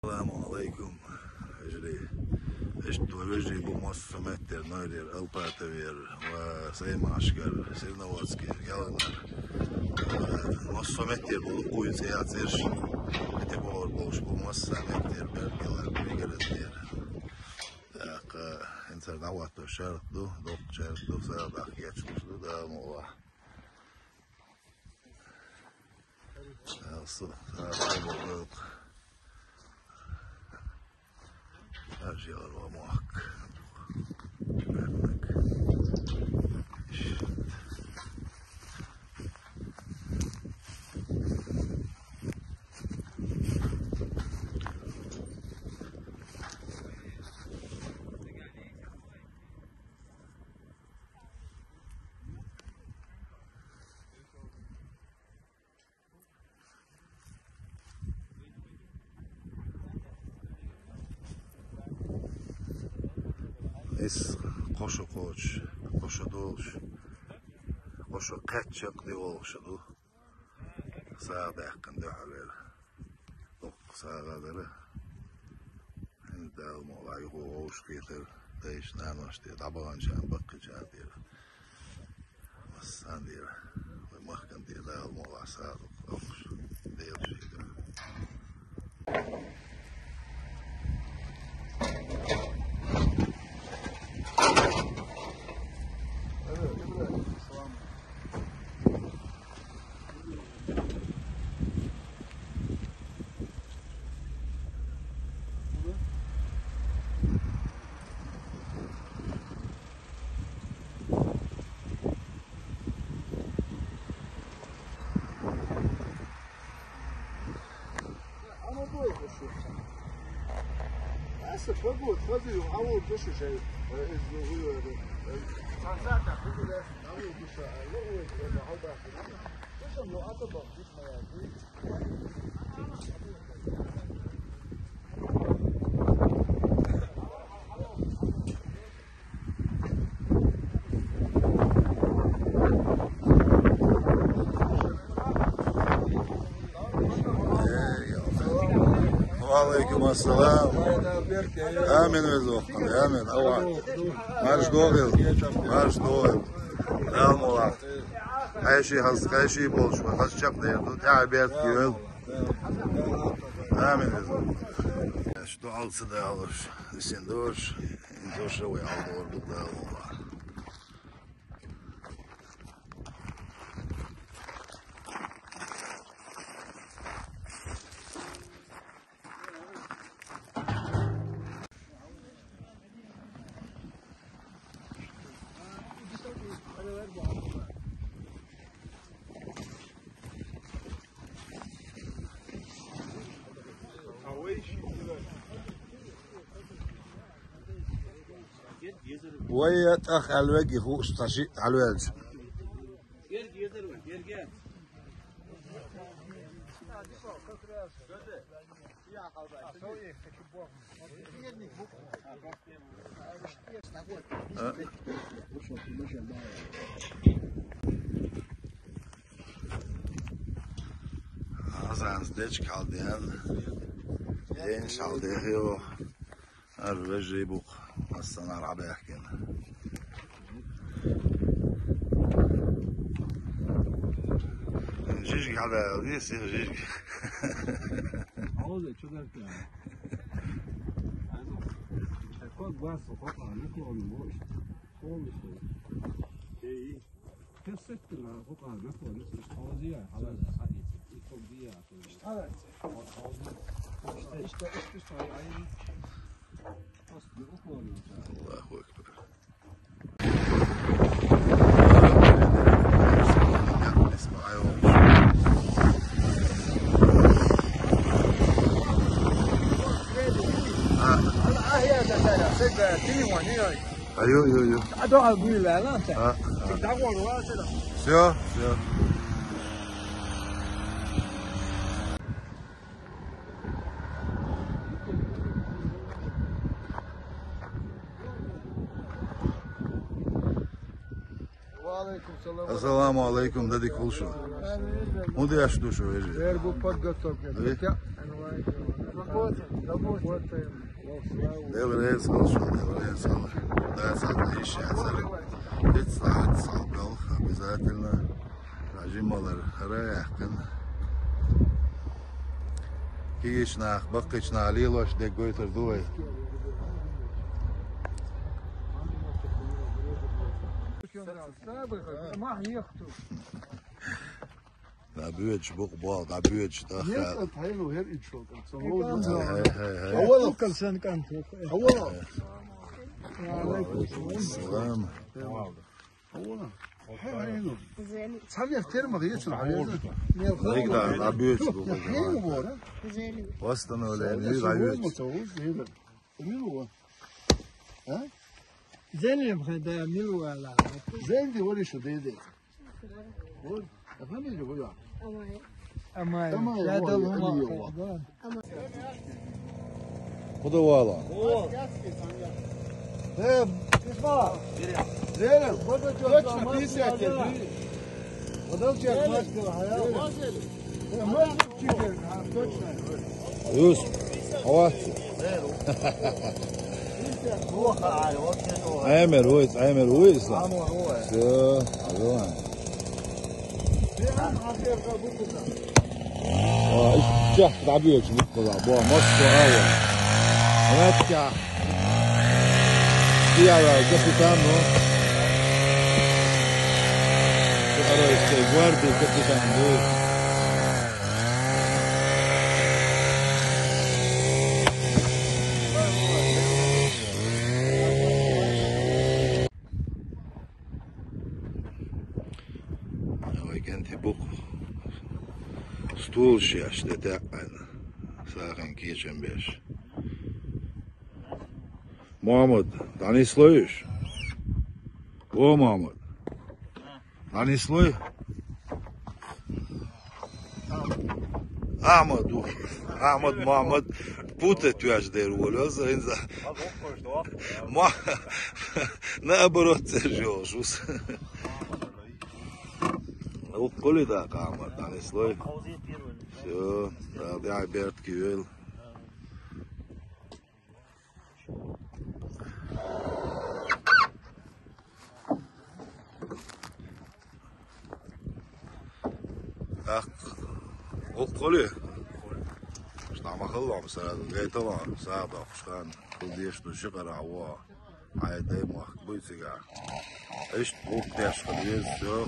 السلام عليكم. اجري بمصر متر نايدر الباتوير وسيم عسكر سيرنواتسكي يالنر مصر متر بلقوي سيات زرش اتبور بوش بمصر متر برجلر برجلتير انتر نواتو شرط دو شرط دو سادة يتشوش دو دا موضوع سادة أرجيال ومعك Es koşu koç, koşu dolş, koşu kaçak diye oluşudu. Sağa yakında haber, sağa kadar. Şimdi dağım olayı hoş getir, değişten başlıyor. Tabancan bakacak diyor. Basan diyor, ve mahkam diyor dağım olay sağa olmuş diyor şeyler. فقط خذي وعوض بس شيء ساعتها بقول له عوض بس لا هذا بس لو أتبع جسمه يعني وعليكم السلام. آمين وزوقكم آمين أوعد مارش دوغل مارش دوغل دام ولا أي شيء هز أي شيء بولش هز شق ديردو تعبير كيول آمين وزوق شو على صدا علش السندوش إنتو شوي على دور بدال والله ويت أخ الوجه هو استشيء على الوجه Azans deç kaldiyan en şaldiyo الرجي بوق السنة رعبة كنا جيجي على ريسي جيجي عوضة شو درت يعني هيكون بس وقطع نطلع من بوش خالص ايه كسرت القطع نطلع نص حوازية على الحقيقة يكون دي اشتغلت اشتغل الله أكبر ايوه ايوه ايوه都还不来了噻，打广告去了。行行。السلام عليكم دادي كل شو مودي أشدو شو يجي غير بو بقى Devreyiz çalışıyor, devreyiz çalışıyor. Daha saat iş yazarı. Hiç saat sabral. Обязательно режималар арая yakın. Kiyişna, bakışna, liloş de götürdü. Da büyüç bu bol, da büyüç da. Нет, Тайну, her üç oldu. Hey. Sen kan. Hava. Selam. Hava. Hayır. Sen yeter mi? Geçin. Ne kadar da büyüç bu. Ne bu ara? Boston öyle ne da büyüç. زين بخدا ميلو ولا زين دي ولا شو دي أفهم اللي هو أما لا تلهم Bu da valla. He, isma. Zeynep, kaçma pis yakın. Adam çekmez ki hayal. Hemen çıkıyor. Kaçma. Yus. Hava. عامر ويس الشيخ تعبير نقطة بوا مصر أول هناك في على كابيتانو في guardi il capitano Stol şişte de sağın geçen beş. Muhammed, Danisloyuş. O Muhammed. Danisloy. Ahmed Muhammed puta tüyaş der oluyorsa inza. Ne barot serjoşus. وقولي ده قامت على سلوي شو راضي عبرت كيول اخ وقولي مش نعم خلوا مثلا جاي طبعا ساعد افشخان كل ديش تشقر عوا عادي ما بيتسجع ايش بوك ديش خليز شو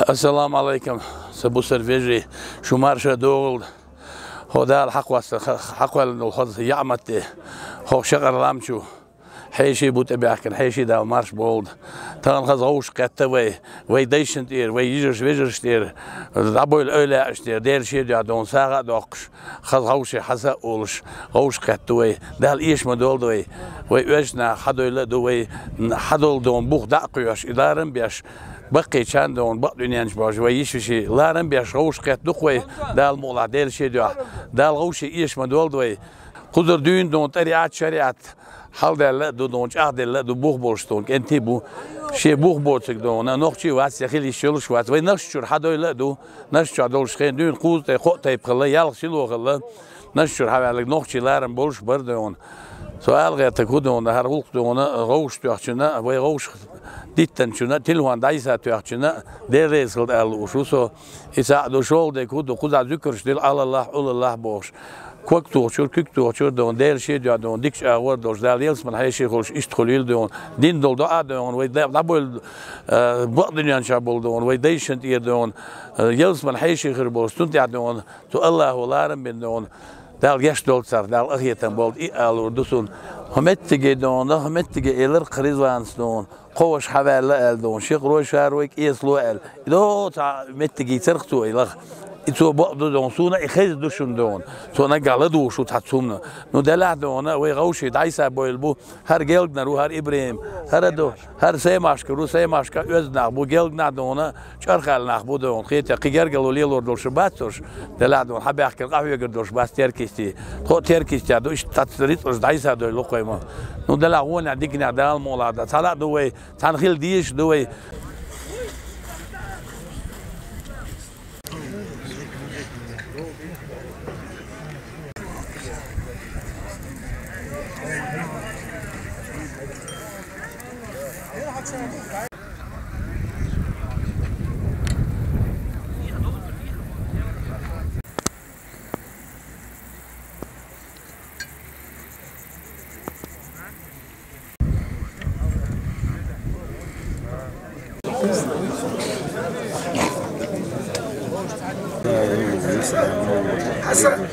السلام عليكم سبو سرفيجي شو مارشا دول هو ده الحق حق الخذ يعمت هو شغل لامشو حيشي بوت بيحكن حيشي ده مارش بولد تان خزوش قتوي وي ديشنت اير وي يجرش ويجرش تير دابو الاولى اشتير دير شي دا دون ساعه دوقش خزوش حسا اولش غوش قتوي ده الايش مدول دوي وي وجنا حدول دوي حدول دون بوخ دقيش ادارن بيش بقي چندون با دنیانش باشه و یش شی لارن بیاش روش قط دخوی دال مولا دل شی دو دال روش ایش مدول دوی خودر دین دون طریقت شریعت حال دل دون چه دل دو بوخ بولشتون انتی بو شی بوخ بولتک دون نخچی واسه خیلی شلوش واسه و نشچور حدایل دو نشچور دولش خین دین قوز ته خو ته بخله یال شلو خله نشچور حوالک نخچی لارن بولش بردون سؤال غير تكودون هر وقت دون روش تحشنا و روش دیتن شنا تلوان دایسا تحشنا درس قد ال وشوسو اسا دو شول دکود خود ذکرش دل الله الله بوش كوكتو شور كيكتو شور دون ديل شي دون ديكش اور دوش دال يلس من هاي شي خلش اشتخليل دون دين دول دو دون وي دبل بقدن شابول دون وي ديشنت دون يلس من هاي شي خربول ستنت دون تو الله ولارم بن دون دال يش دول صار دال اخيتن بولد اي الور دوسون همتجي دون همتجي الر قريزوانس دون قوش حوالا ال دون شيخ روش شارويك يسلو ال دو تا متجي ترختو الى إتو بعض دون سونا إخذ دوشون دون سونا قالدو شو تحسومنا نو دلع دونا ويغوشي دايسا بويلبو هر جلد نرو هر إبراهيم هر دو هر سيماشك رو سيماشك أز نخبو جلد ندونا شرخال نخبو دون خيت قيجر قالوا لي لور دول شباتوش دلع دون حب يحكي قهوة يقدرش بس تركيستي خو تركيستي دو إيش تطريت أز دايسا دو لقوي ما نو دلع هون عندك نعدال مولا ده طلع دوي تنخيل ديش دوي حسن